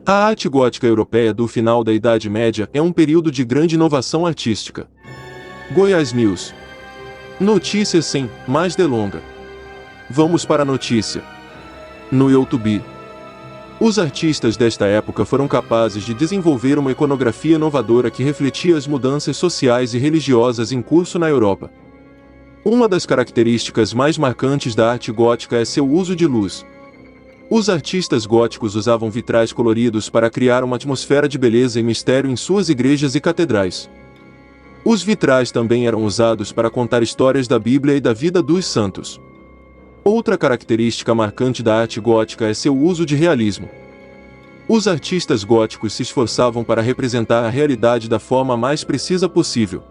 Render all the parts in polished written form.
A arte gótica europeia do final da Idade Média é um período de grande inovação artística. Goiás News. Notícias sem mais delonga. Vamos para a notícia. No YouTube. Os artistas desta época foram capazes de desenvolver uma iconografia inovadora que refletia as mudanças sociais e religiosas em curso na Europa. Uma das características mais marcantes da arte gótica é seu uso de luz. Os artistas góticos usavam vitrais coloridos para criar uma atmosfera de beleza e mistério em suas igrejas e catedrais. Os vitrais também eram usados para contar histórias da Bíblia e da vida dos santos. Outra característica marcante da arte gótica é seu uso de realismo. Os artistas góticos se esforçavam para representar a realidade da forma mais precisa possível.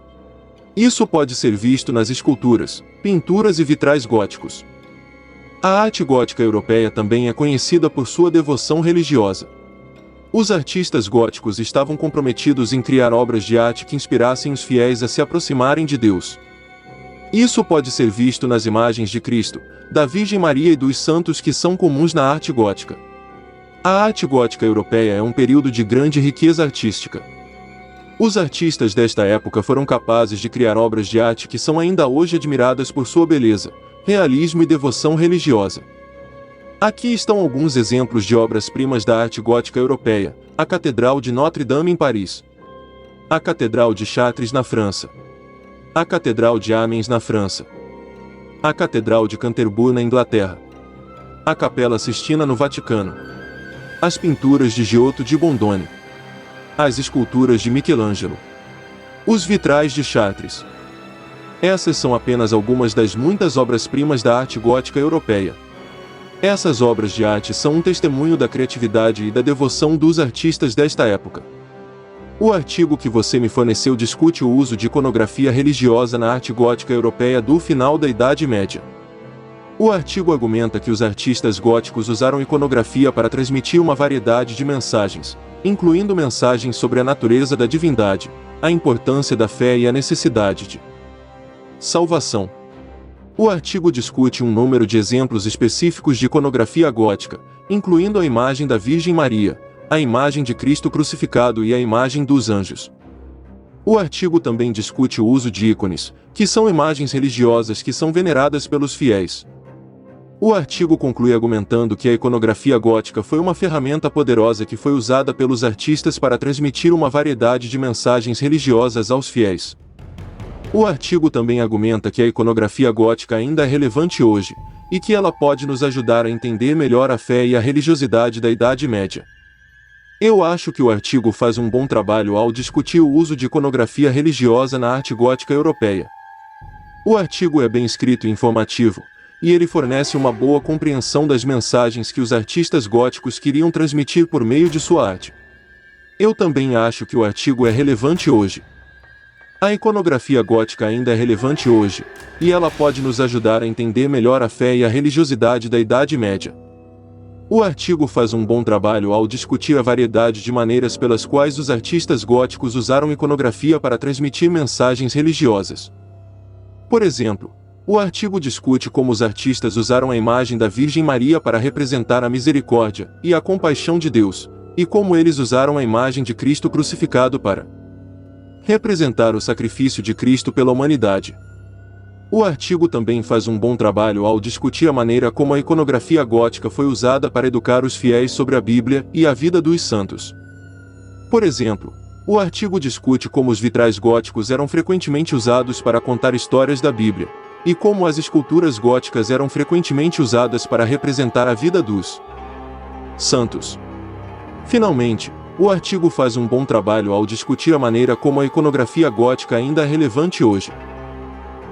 Isso pode ser visto nas esculturas, pinturas e vitrais góticos. A arte gótica europeia também é conhecida por sua devoção religiosa. Os artistas góticos estavam comprometidos em criar obras de arte que inspirassem os fiéis a se aproximarem de Deus. Isso pode ser visto nas imagens de Cristo, da Virgem Maria e dos santos que são comuns na arte gótica. A arte gótica europeia é um período de grande riqueza artística. Os artistas desta época foram capazes de criar obras de arte que são ainda hoje admiradas por sua beleza, realismo e devoção religiosa. Aqui estão alguns exemplos de obras-primas da arte gótica europeia: a Catedral de Notre-Dame em Paris, a Catedral de Chartres na França, a Catedral de Amiens na França, a Catedral de Canterbury na Inglaterra, a Capela Sistina no Vaticano, as pinturas de Giotto di Bondone, as esculturas de Michelangelo, os vitrais de Chartres. Essas são apenas algumas das muitas obras-primas da arte gótica europeia. Essas obras de arte são um testemunho da criatividade e da devoção dos artistas desta época. O artigo que você me forneceu discute o uso de iconografia religiosa na arte gótica europeia do final da Idade Média. O artigo argumenta que os artistas góticos usaram iconografia para transmitir uma variedade de mensagens, incluindo mensagens sobre a natureza da divindade, a importância da fé e a necessidade de salvação. O artigo discute um número de exemplos específicos de iconografia gótica, incluindo a imagem da Virgem Maria, a imagem de Cristo crucificado e a imagem dos anjos. O artigo também discute o uso de ícones, que são imagens religiosas que são veneradas pelos fiéis. O artigo conclui argumentando que a iconografia gótica foi uma ferramenta poderosa que foi usada pelos artistas para transmitir uma variedade de mensagens religiosas aos fiéis. O artigo também argumenta que a iconografia gótica ainda é relevante hoje, e que ela pode nos ajudar a entender melhor a fé e a religiosidade da Idade Média. Eu acho que o artigo faz um bom trabalho ao discutir o uso de iconografia religiosa na arte gótica europeia. O artigo é bem escrito e informativo, e ele fornece uma boa compreensão das mensagens que os artistas góticos queriam transmitir por meio de sua arte. Eu também acho que o artigo é relevante hoje. A iconografia gótica ainda é relevante hoje, e ela pode nos ajudar a entender melhor a fé e a religiosidade da Idade Média. O artigo faz um bom trabalho ao discutir a variedade de maneiras pelas quais os artistas góticos usaram iconografia para transmitir mensagens religiosas. Por exemplo, o artigo discute como os artistas usaram a imagem da Virgem Maria para representar a misericórdia e a compaixão de Deus, e como eles usaram a imagem de Cristo crucificado para representar o sacrifício de Cristo pela humanidade. O artigo também faz um bom trabalho ao discutir a maneira como a iconografia gótica foi usada para educar os fiéis sobre a Bíblia e a vida dos santos. Por exemplo, o artigo discute como os vitrais góticos eram frequentemente usados para contar histórias da Bíblia, e como as esculturas góticas eram frequentemente usadas para representar a vida dos santos. Finalmente, o artigo faz um bom trabalho ao discutir a maneira como a iconografia gótica ainda é relevante hoje.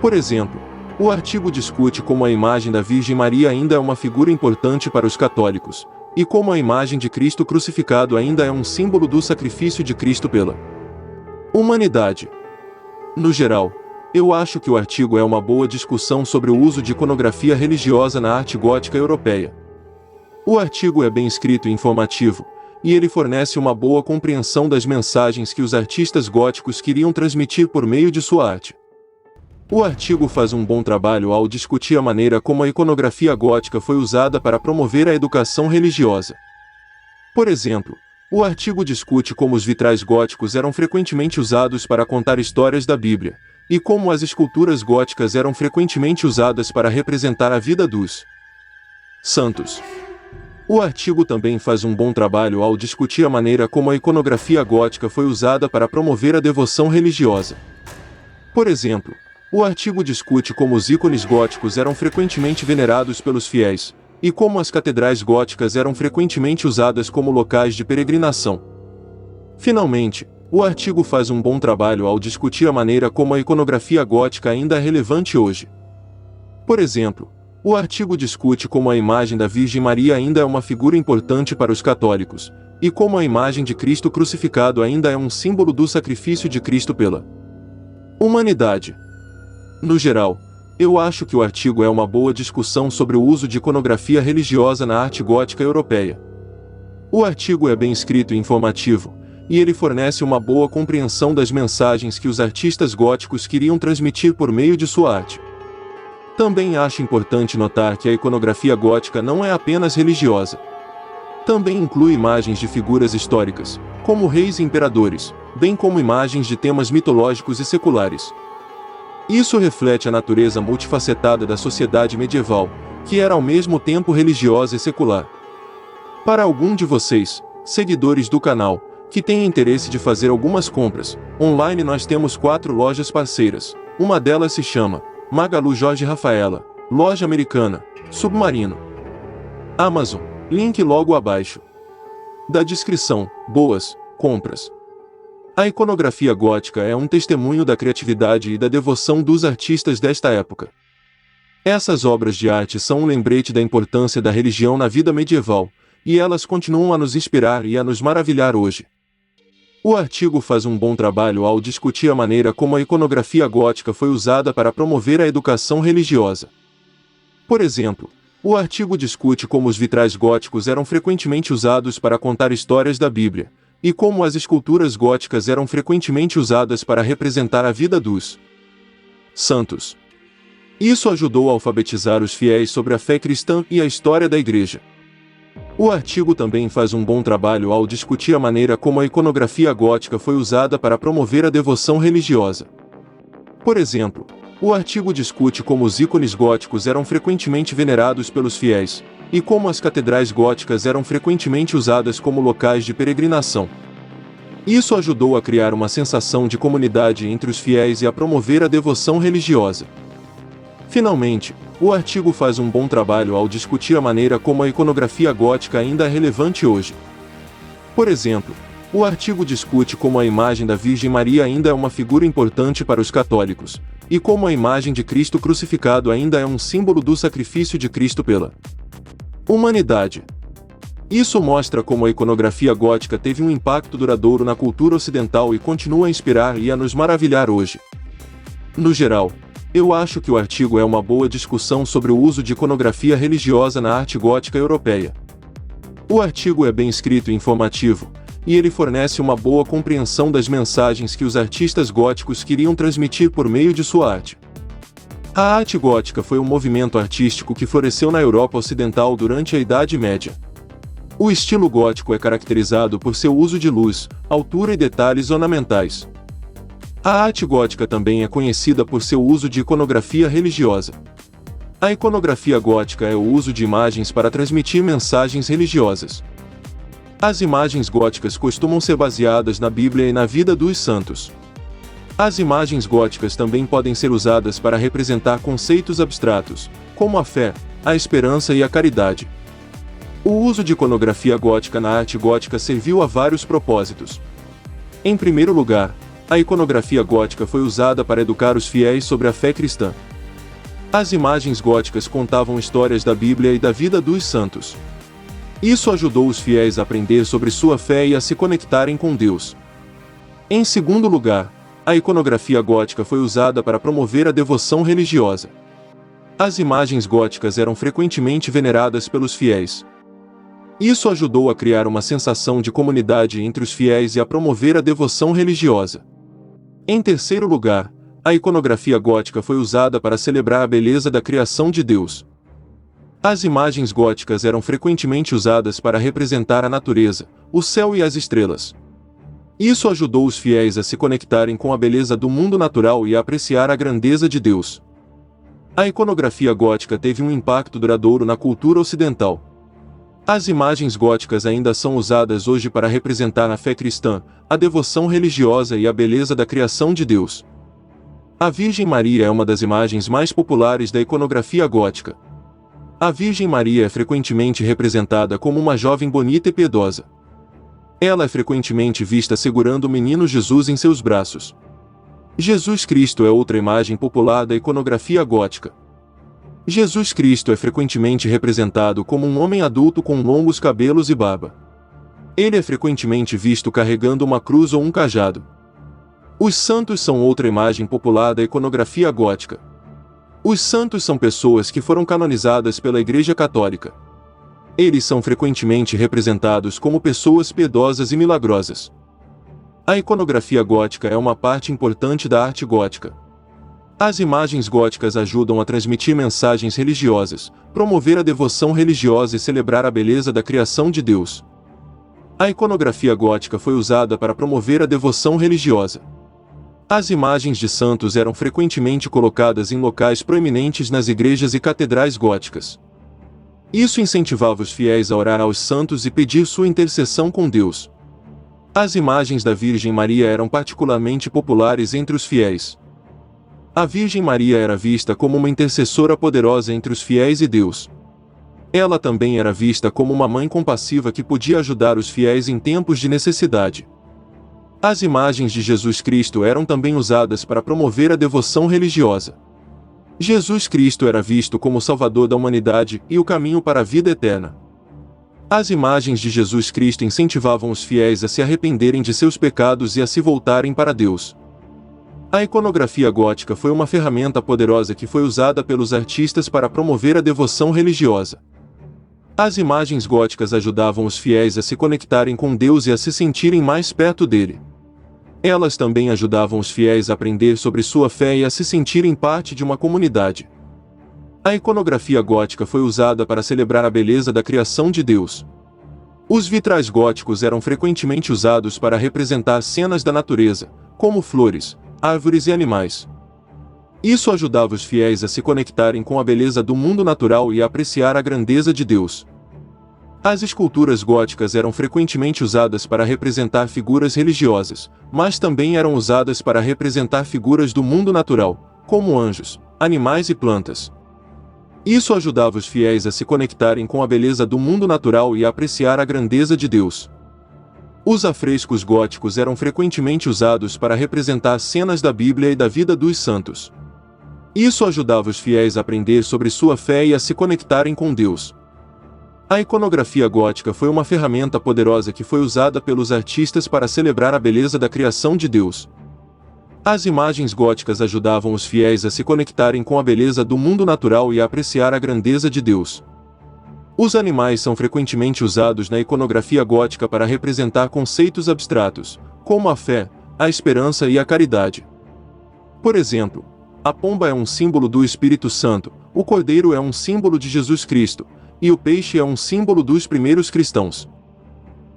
Por exemplo, o artigo discute como a imagem da Virgem Maria ainda é uma figura importante para os católicos, e como a imagem de Cristo crucificado ainda é um símbolo do sacrifício de Cristo pela humanidade. No geral, eu acho que o artigo é uma boa discussão sobre o uso de iconografia religiosa na arte gótica europeia. O artigo é bem escrito e informativo, e ele fornece uma boa compreensão das mensagens que os artistas góticos queriam transmitir por meio de sua arte. O artigo faz um bom trabalho ao discutir a maneira como a iconografia gótica foi usada para promover a educação religiosa. Por exemplo, O artigo discute como os vitrais góticos eram frequentemente usados para contar histórias da Bíblia, e como as esculturas góticas eram frequentemente usadas para representar a vida dos santos. O artigo também faz um bom trabalho ao discutir a maneira como a iconografia gótica foi usada para promover a devoção religiosa. Por exemplo, o artigo discute como os ícones góticos eram frequentemente venerados pelos fiéis, e como as catedrais góticas eram frequentemente usadas como locais de peregrinação. Finalmente, o artigo faz um bom trabalho ao discutir a maneira como a iconografia gótica ainda é relevante hoje. Por exemplo, o artigo discute como a imagem da Virgem Maria ainda é uma figura importante para os católicos, e como a imagem de Cristo crucificado ainda é um símbolo do sacrifício de Cristo pela humanidade. No geral, eu acho que o artigo é uma boa discussão sobre o uso de iconografia religiosa na arte gótica europeia. O artigo é bem escrito e informativo, e ele fornece uma boa compreensão das mensagens que os artistas góticos queriam transmitir por meio de sua arte. Também acho importante notar que a iconografia gótica não é apenas religiosa. Também inclui imagens de figuras históricas, como reis e imperadores, bem como imagens de temas mitológicos e seculares. Isso reflete a natureza multifacetada da sociedade medieval, que era ao mesmo tempo religiosa e secular. Para algum de vocês, seguidores do canal, que têm interesse de fazer algumas compras, online nós temos 4 lojas parceiras. Uma delas se chama Magalu Jorge Rafaela, Loja Americana, Submarino, Amazon, link logo abaixo da descrição. Boas compras! A iconografia gótica é um testemunho da criatividade e da devoção dos artistas desta época. Essas obras de arte são um lembrete da importância da religião na vida medieval, e elas continuam a nos inspirar e a nos maravilhar hoje. O artigo faz um bom trabalho ao discutir a maneira como a iconografia gótica foi usada para promover a educação religiosa. Por exemplo, o artigo discute como os vitrais góticos eram frequentemente usados para contar histórias da Bíblia, e como as esculturas góticas eram frequentemente usadas para representar a vida dos santos. Isso ajudou a alfabetizar os fiéis sobre a fé cristã e a história da Igreja. O artigo também faz um bom trabalho ao discutir a maneira como a iconografia gótica foi usada para promover a devoção religiosa. Por exemplo, o artigo discute como os ícones góticos eram frequentemente venerados pelos fiéis, e como as catedrais góticas eram frequentemente usadas como locais de peregrinação. Isso ajudou a criar uma sensação de comunidade entre os fiéis e a promover a devoção religiosa. Finalmente, o artigo faz um bom trabalho ao discutir a maneira como a iconografia gótica ainda é relevante hoje. Por exemplo, o artigo discute como a imagem da Virgem Maria ainda é uma figura importante para os católicos, e como a imagem de Cristo crucificado ainda é um símbolo do sacrifício de Cristo pela humanidade. Isso mostra como a iconografia gótica teve um impacto duradouro na cultura ocidental e continua a inspirar e a nos maravilhar hoje. No geral, eu acho que o artigo é uma boa discussão sobre o uso de iconografia religiosa na arte gótica europeia. O artigo é bem escrito e informativo, e ele fornece uma boa compreensão das mensagens que os artistas góticos queriam transmitir por meio de sua arte. A arte gótica foi um movimento artístico que floresceu na Europa Ocidental durante a Idade Média. O estilo gótico é caracterizado por seu uso de luz, altura e detalhes ornamentais. A arte gótica também é conhecida por seu uso de iconografia religiosa. A iconografia gótica é o uso de imagens para transmitir mensagens religiosas. As imagens góticas costumam ser baseadas na Bíblia e na vida dos santos. As imagens góticas também podem ser usadas para representar conceitos abstratos, como a fé, a esperança e a caridade. O uso de iconografia gótica na arte gótica serviu a vários propósitos. Em primeiro lugar, a iconografia gótica foi usada para educar os fiéis sobre a fé cristã. As imagens góticas contavam histórias da Bíblia e da vida dos santos. Isso ajudou os fiéis a aprender sobre sua fé e a se conectarem com Deus. Em segundo lugar, a iconografia gótica foi usada para promover a devoção religiosa. As imagens góticas eram frequentemente veneradas pelos fiéis. Isso ajudou a criar uma sensação de comunidade entre os fiéis e a promover a devoção religiosa. Em terceiro lugar, a iconografia gótica foi usada para celebrar a beleza da criação de Deus. As imagens góticas eram frequentemente usadas para representar a natureza, o céu e as estrelas. Isso ajudou os fiéis a se conectarem com a beleza do mundo natural e a apreciar a grandeza de Deus. A iconografia gótica teve um impacto duradouro na cultura ocidental. As imagens góticas ainda são usadas hoje para representar a fé cristã, a devoção religiosa e a beleza da criação de Deus. A Virgem Maria é uma das imagens mais populares da iconografia gótica. A Virgem Maria é frequentemente representada como uma jovem bonita e piedosa. Ela é frequentemente vista segurando o menino Jesus em seus braços. Jesus Cristo é outra imagem popular da iconografia gótica. Jesus Cristo é frequentemente representado como um homem adulto com longos cabelos e barba. Ele é frequentemente visto carregando uma cruz ou um cajado. Os santos são outra imagem popular da iconografia gótica. Os santos são pessoas que foram canonizadas pela Igreja Católica. Eles são frequentemente representados como pessoas piedosas e milagrosas. A iconografia gótica é uma parte importante da arte gótica. As imagens góticas ajudam a transmitir mensagens religiosas, promover a devoção religiosa e celebrar a beleza da criação de Deus. A iconografia gótica foi usada para promover a devoção religiosa. As imagens de santos eram frequentemente colocadas em locais proeminentes nas igrejas e catedrais góticas. Isso incentivava os fiéis a orar aos santos e pedir sua intercessão com Deus. As imagens da Virgem Maria eram particularmente populares entre os fiéis. A Virgem Maria era vista como uma intercessora poderosa entre os fiéis e Deus. Ela também era vista como uma mãe compassiva que podia ajudar os fiéis em tempos de necessidade. As imagens de Jesus Cristo eram também usadas para promover a devoção religiosa. Jesus Cristo era visto como o Salvador da humanidade e o caminho para a vida eterna. As imagens de Jesus Cristo incentivavam os fiéis a se arrependerem de seus pecados e a se voltarem para Deus. A iconografia gótica foi uma ferramenta poderosa que foi usada pelos artistas para promover a devoção religiosa. As imagens góticas ajudavam os fiéis a se conectarem com Deus e a se sentirem mais perto dele. Elas também ajudavam os fiéis a aprender sobre sua fé e a se sentirem parte de uma comunidade. A iconografia gótica foi usada para celebrar a beleza da criação de Deus. Os vitrais góticos eram frequentemente usados para representar cenas da natureza, como flores, árvores e animais. Isso ajudava os fiéis a se conectarem com a beleza do mundo natural e a apreciar a grandeza de Deus. As esculturas góticas eram frequentemente usadas para representar figuras religiosas, mas também eram usadas para representar figuras do mundo natural, como anjos, animais e plantas. Isso ajudava os fiéis a se conectarem com a beleza do mundo natural e a apreciar a grandeza de Deus. Os afrescos góticos eram frequentemente usados para representar cenas da Bíblia e da vida dos santos. Isso ajudava os fiéis a aprender sobre sua fé e a se conectarem com Deus. A iconografia gótica foi uma ferramenta poderosa que foi usada pelos artistas para celebrar a beleza da criação de Deus. As imagens góticas ajudavam os fiéis a se conectarem com a beleza do mundo natural e a apreciar a grandeza de Deus. Os animais são frequentemente usados na iconografia gótica para representar conceitos abstratos, como a fé, a esperança e a caridade. Por exemplo, a pomba é um símbolo do Espírito Santo, o cordeiro é um símbolo de Jesus Cristo, e o peixe é um símbolo dos primeiros cristãos.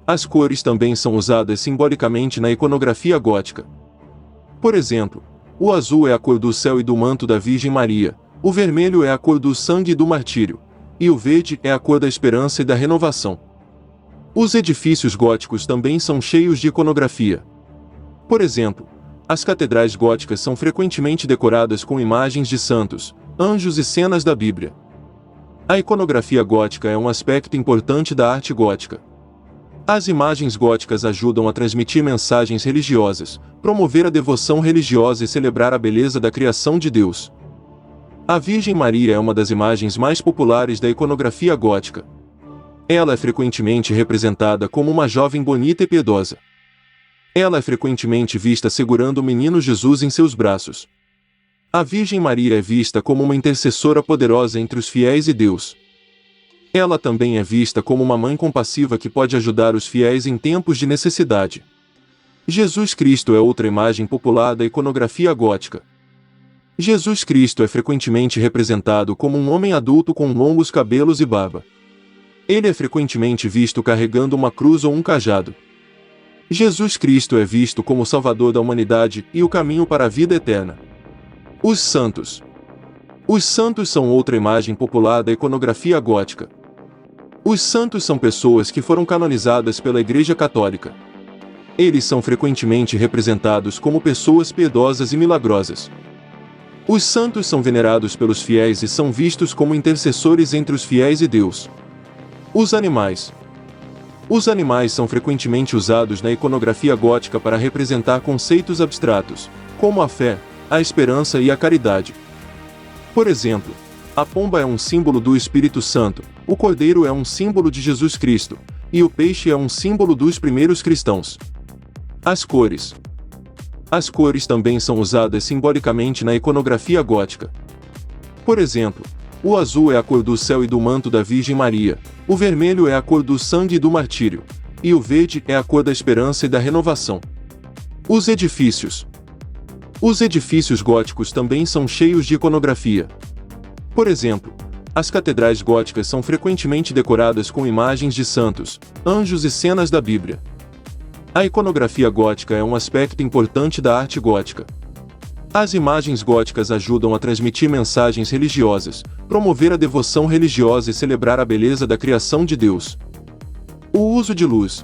As cores também são usadas simbolicamente na iconografia gótica. Por exemplo, o azul é a cor do céu e do manto da Virgem Maria, o vermelho é a cor do sangue e do martírio, e o verde é a cor da esperança e da renovação. Os edifícios góticos também são cheios de iconografia. Por exemplo, as catedrais góticas são frequentemente decoradas com imagens de santos, anjos e cenas da Bíblia. A iconografia gótica é um aspecto importante da arte gótica. As imagens góticas ajudam a transmitir mensagens religiosas, promover a devoção religiosa e celebrar a beleza da criação de Deus. A Virgem Maria é uma das imagens mais populares da iconografia gótica. Ela é frequentemente representada como uma jovem bonita e piedosa. Ela é frequentemente vista segurando o menino Jesus em seus braços. A Virgem Maria é vista como uma intercessora poderosa entre os fiéis e Deus. Ela também é vista como uma mãe compassiva que pode ajudar os fiéis em tempos de necessidade. Jesus Cristo é outra imagem popular da iconografia gótica. Jesus Cristo é frequentemente representado como um homem adulto com longos cabelos e barba. Ele é frequentemente visto carregando uma cruz ou um cajado. Jesus Cristo é visto como o Salvador da humanidade e o caminho para a vida eterna. Os santos. Os santos são outra imagem popular da iconografia gótica. Os santos são pessoas que foram canonizadas pela Igreja Católica. Eles são frequentemente representados como pessoas piedosas e milagrosas. Os santos são venerados pelos fiéis e são vistos como intercessores entre os fiéis e Deus. Os animais. Os animais são frequentemente usados na iconografia gótica para representar conceitos abstratos, como a fé, a esperança e a caridade. Por exemplo, a pomba é um símbolo do Espírito Santo, o cordeiro é um símbolo de Jesus Cristo, e o peixe é um símbolo dos primeiros cristãos. As cores. As cores também são usadas simbolicamente na iconografia gótica. Por exemplo, o azul é a cor do céu e do manto da Virgem Maria, o vermelho é a cor do sangue e do martírio, e o verde é a cor da esperança e da renovação. Os edifícios. Os edifícios góticos também são cheios de iconografia. Por exemplo, as catedrais góticas são frequentemente decoradas com imagens de santos, anjos e cenas da Bíblia. A iconografia gótica é um aspecto importante da arte gótica. As imagens góticas ajudam a transmitir mensagens religiosas, promover a devoção religiosa e celebrar a beleza da criação de Deus. O uso de luz.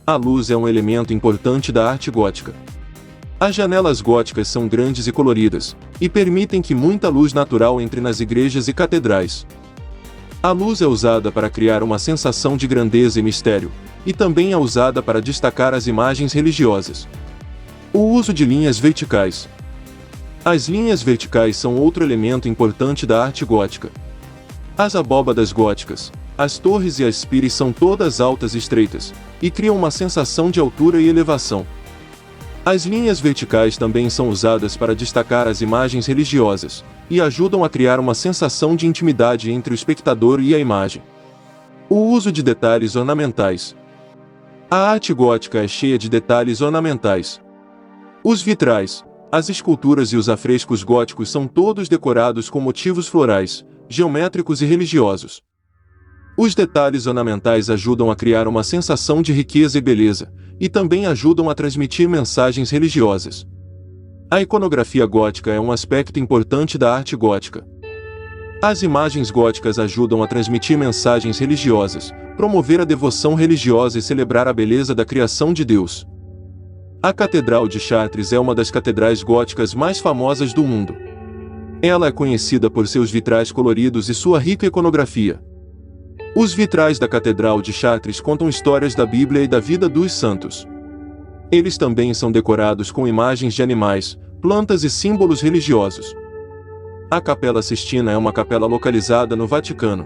A luz é um elemento importante da arte gótica. As janelas góticas são grandes e coloridas, e permitem que muita luz natural entre nas igrejas e catedrais. A luz é usada para criar uma sensação de grandeza e mistério, e também é usada para destacar as imagens religiosas. O uso de linhas verticais. As linhas verticais são outro elemento importante da arte gótica. As abóbadas góticas, as torres e as pires são todas altas e estreitas, e criam uma sensação de altura e elevação. As linhas verticais também são usadas para destacar as imagens religiosas, e ajudam a criar uma sensação de intimidade entre o espectador e a imagem. O uso de detalhes ornamentais. A arte gótica é cheia de detalhes ornamentais. Os vitrais, as esculturas e os afrescos góticos são todos decorados com motivos florais, geométricos e religiosos. Os detalhes ornamentais ajudam a criar uma sensação de riqueza e beleza, e também ajudam a transmitir mensagens religiosas. A iconografia gótica é um aspecto importante da arte gótica. As imagens góticas ajudam a transmitir mensagens religiosas, promover a devoção religiosa e celebrar a beleza da criação de Deus. A Catedral de Chartres é uma das catedrais góticas mais famosas do mundo. Ela é conhecida por seus vitrais coloridos e sua rica iconografia. Os vitrais da Catedral de Chartres contam histórias da Bíblia e da vida dos santos. Eles também são decorados com imagens de animais, plantas e símbolos religiosos. A Capela Sistina é uma capela localizada no Vaticano.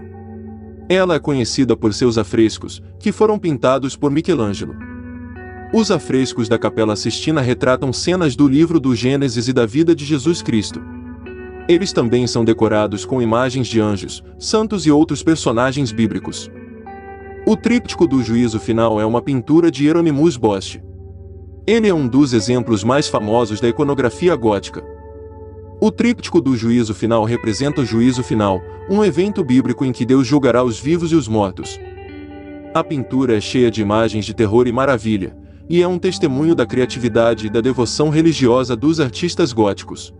Ela é conhecida por seus afrescos, que foram pintados por Michelangelo. Os afrescos da Capela Sistina retratam cenas do livro do Gênesis e da vida de Jesus Cristo. Eles também são decorados com imagens de anjos, santos e outros personagens bíblicos. O Tríptico do Juízo Final é uma pintura de Hieronymus Bosch. Ele é um dos exemplos mais famosos da iconografia gótica. O Tríptico do Juízo Final representa o juízo final, um evento bíblico em que Deus julgará os vivos e os mortos. A pintura é cheia de imagens de terror e maravilha, e é um testemunho da criatividade e da devoção religiosa dos artistas góticos.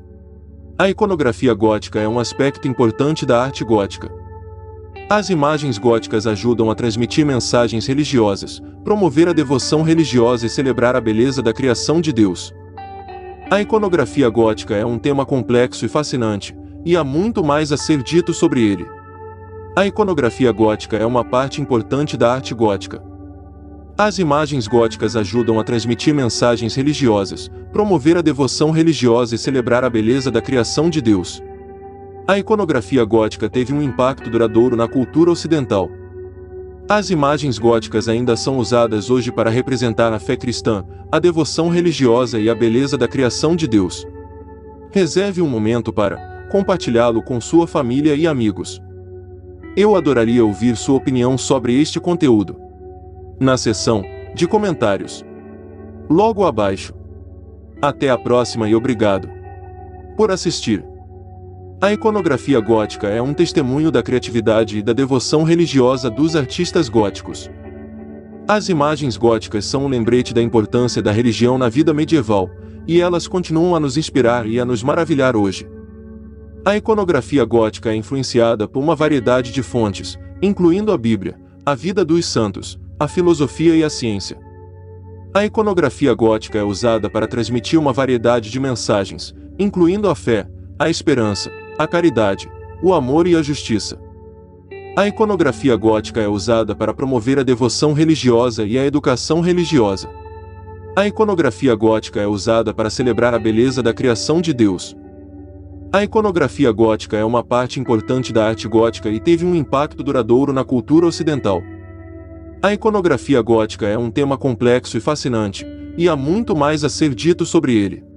A iconografia gótica é um aspecto importante da arte gótica. As imagens góticas ajudam a transmitir mensagens religiosas, promover a devoção religiosa e celebrar a beleza da criação de Deus. A iconografia gótica é um tema complexo e fascinante, e há muito mais a ser dito sobre ele. A iconografia gótica é uma parte importante da arte gótica. As imagens góticas ajudam a transmitir mensagens religiosas, promover a devoção religiosa e celebrar a beleza da criação de Deus. A iconografia gótica teve um impacto duradouro na cultura ocidental. As imagens góticas ainda são usadas hoje para representar a fé cristã, a devoção religiosa e a beleza da criação de Deus. Reserve um momento para compartilhá-lo com sua família e amigos. Eu adoraria ouvir sua opinião sobre este conteúdo na seção de comentários logo abaixo. Até a próxima e obrigado por assistir. A iconografia gótica é um testemunho da criatividade e da devoção religiosa dos artistas góticos. As imagens góticas são um lembrete da importância da religião na vida medieval, e elas continuam a nos inspirar e a nos maravilhar hoje. A iconografia gótica é influenciada por uma variedade de fontes, incluindo a Bíblia, a vida dos santos, a filosofia e a ciência. A iconografia gótica é usada para transmitir uma variedade de mensagens, incluindo a fé, a esperança, a caridade, o amor e a justiça. A iconografia gótica é usada para promover a devoção religiosa e a educação religiosa. A iconografia gótica é usada para celebrar a beleza da criação de Deus. A iconografia gótica é uma parte importante da arte gótica e teve um impacto duradouro na cultura ocidental. A iconografia gótica é um tema complexo e fascinante, e há muito mais a ser dito sobre ele.